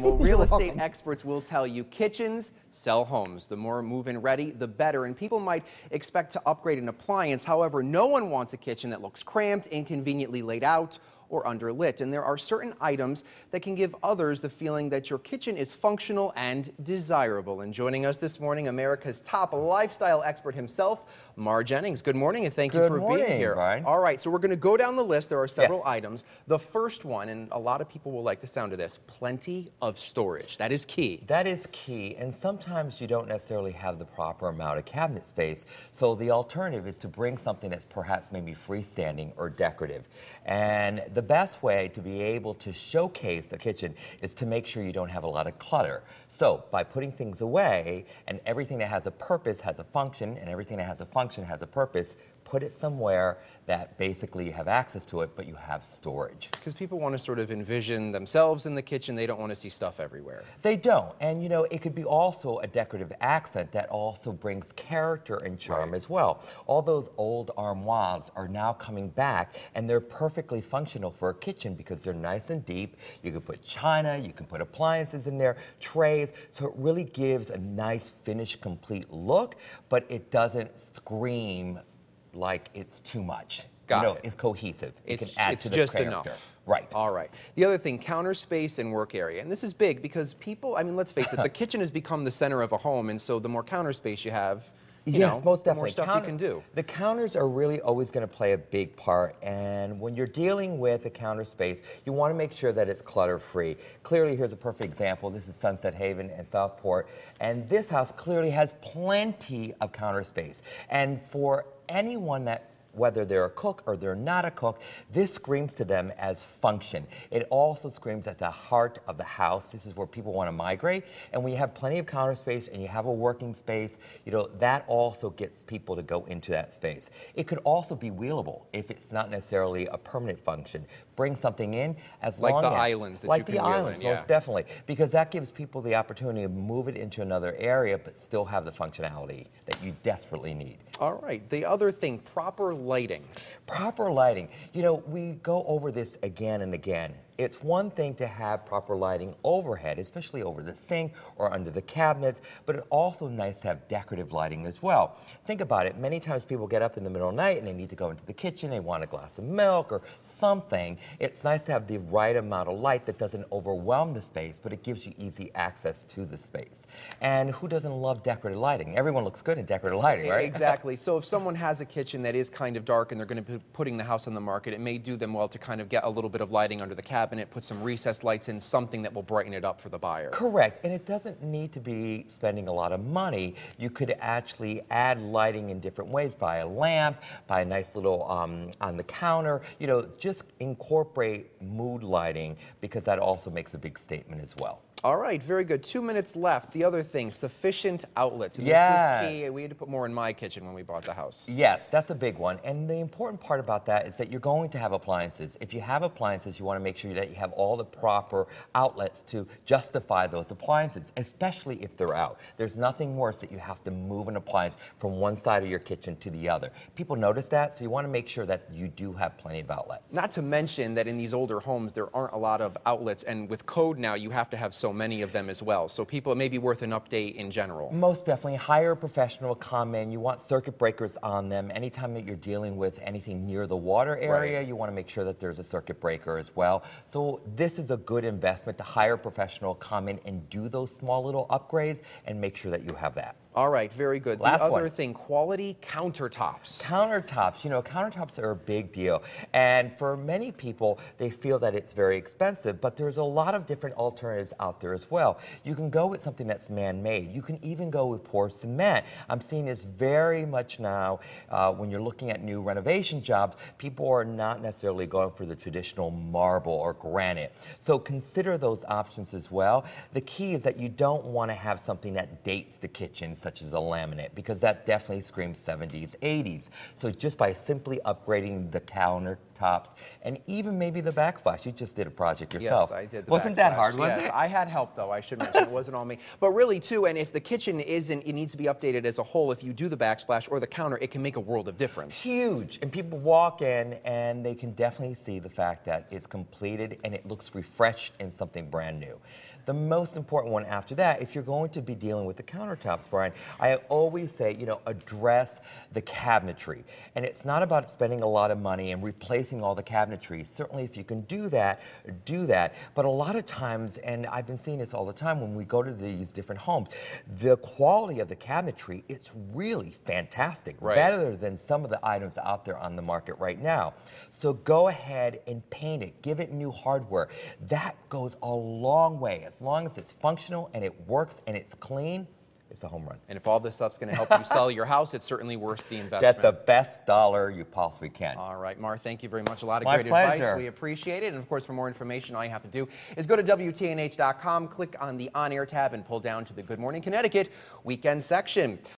Well, real estate experts will tell you kitchens sell homes. The more move-in ready, the better. And people might expect to upgrade an appliance. However, no one wants a kitchen that looks cramped, inconveniently laid out, or underlit. And there are certain items that can give others the feeling that your kitchen is functional and desirable. And joining us this morning, America's top lifestyle expert himself, Mar Jennings. Good morning, and thank you for being here. Brian. All right, so we're going to go down the list. There are several items. The first one, and a lot of people will like the sound of this, plenty of storage. That is key. That is key, and sometimes you don't necessarily have the proper amount of cabinet space, so the alternative is to bring something that's perhaps maybe freestanding or decorative. And the best way to be able to showcase a kitchen is to make sure you don't have a lot of clutter. So by putting things away, and everything that has a purpose has a function, and everything that has a function has a purpose, put it somewhere that basically you have access to it, but you have storage. Because people want to sort of envision themselves in the kitchen. They don't want to see stuff everywhere. They don't. And you know, it could be also a decorative accent that also brings character and charm as well. All those old armoires are now coming back, and they're perfectly functional for a kitchen because they're nice and deep. You can put china, you can put appliances in there, trays, so it really gives a nice finished complete look, but it doesn't scream like it's too much. Got it. It's cohesive. It's just enough. Right. All right. The other thing, counter space and work area. And this is big because people, I mean, let's face it, the kitchen has become the center of a home, and so the more counter space you have, you know, most the definitely. more stuff you can do. The counters are really always going to play a big part, and when you're dealing with a counter space, you want to make sure that it's clutter-free. Clearly, here's a perfect example. This is Sunset Haven and Southport, and this house clearly has plenty of counter space. And for anyone that, whether they're a cook or they're not a cook, this screams to them as function. It also screams at the heart of the house. This is where people want to migrate. And when you have plenty of counter space and you have a working space, you know, that also gets people to go into that space. It could also be wheelable if it's not necessarily a permanent function. Bring something in as long as... Like the islands that you can wheel in, most definitely. Because that gives people the opportunity to move it into another area but still have the functionality that you desperately need. All right. The other thing, proper lighting. Proper lighting. You know, we go over this again and again. It's one thing to have proper lighting overhead, especially over the sink or under the cabinets, but it's also nice to have decorative lighting as well. Think about it. Many times people get up in the middle of the night and they need to go into the kitchen, they want a glass of milk or something. It's nice to have the right amount of light that doesn't overwhelm the space, but it gives you easy access to the space. And who doesn't love decorative lighting? Everyone looks good in decorative lighting, right? Exactly. So if someone has a kitchen that is kind of dark and they're going to be putting the house on the market, it may do them well to kind of get a little bit of lighting under the cabinet, put some recessed lights in, something that will brighten it up for the buyer. Correct, and it doesn't need to be spending a lot of money. You could actually add lighting in different ways, buy a lamp, buy a nice little on the counter, you know, just incorporate mood lighting because that also makes a big statement as well. All right, very good. 2 minutes left. The other thing, sufficient outlets. And this was key. We had to put more in my kitchen when we bought the house. Yes, that's a big one. And the important part about that is that you're going to have appliances. If you have appliances, you want to make sure that you have all the proper outlets to justify those appliances, especially if they're out. There's nothing worse that you have to move an appliance from one side of your kitchen to the other. People notice that, so you want to make sure that you do have plenty of outlets. Not to mention that in these older homes, there aren't a lot of outlets, and with code now, you have to have so many of them as well. So people, it may be worth an update in general. Most definitely. Hire a professional to come in. You want circuit breakers on them. Anytime that you're dealing with anything near the water area, you want to make sure that there's a circuit breaker as well. So this is a good investment to hire a professional, come in and do those small little upgrades and make sure that you have that. All right, very good. Last the other one. thing, quality countertops. Countertops, you know, countertops are a big deal. And for many people, they feel that it's very expensive, but there's a lot of different alternatives out there as well. You can go with something that's man-made. You can even go with porous cement. I'm seeing this very much now when you're looking at new renovation jobs. People are not necessarily going for the traditional marble or granite. So consider those options as well. The key is that you don't want to have something that dates the kitchen, such as a laminate, because that definitely screams 70s, 80s. So just by simply upgrading the countertops and even maybe the backsplash, you just did a project yourself. Yes, I did. Wasn't that hard, was yes, it? I had help though, I should mention. It wasn't all me. But really too, and if the kitchen it needs to be updated as a whole, if you do the backsplash or the counter, it can make a world of difference. Huge. And people walk in and they can definitely see the fact that it's completed and it looks refreshed and something brand new. The most important one after that, if you're going to be dealing with the countertops, Brian, I always say, you know, address the cabinetry. And it's not about spending a lot of money and replacing all the cabinetry. Certainly if you can do that, do that. But a lot of times, and I've been seeing this all the time when we go to these different homes, the quality of the cabinetry, it's really fantastic. Right. Better than some of the items out there on the market right now. So go ahead and paint it, give it new hardware. That goes a long way. As long as it's functional and it works and it's clean, it's a home run. And if all this stuff's going to help you sell your house, it's certainly worth the investment. Get the best dollar you possibly can. All right, Mar, thank you very much. A lot of My great pleasure. advice. We appreciate it. And of course, for more information, all you have to do is go to WTNH.com, click on the On Air tab, and pull down to the Good Morning Connecticut weekend section.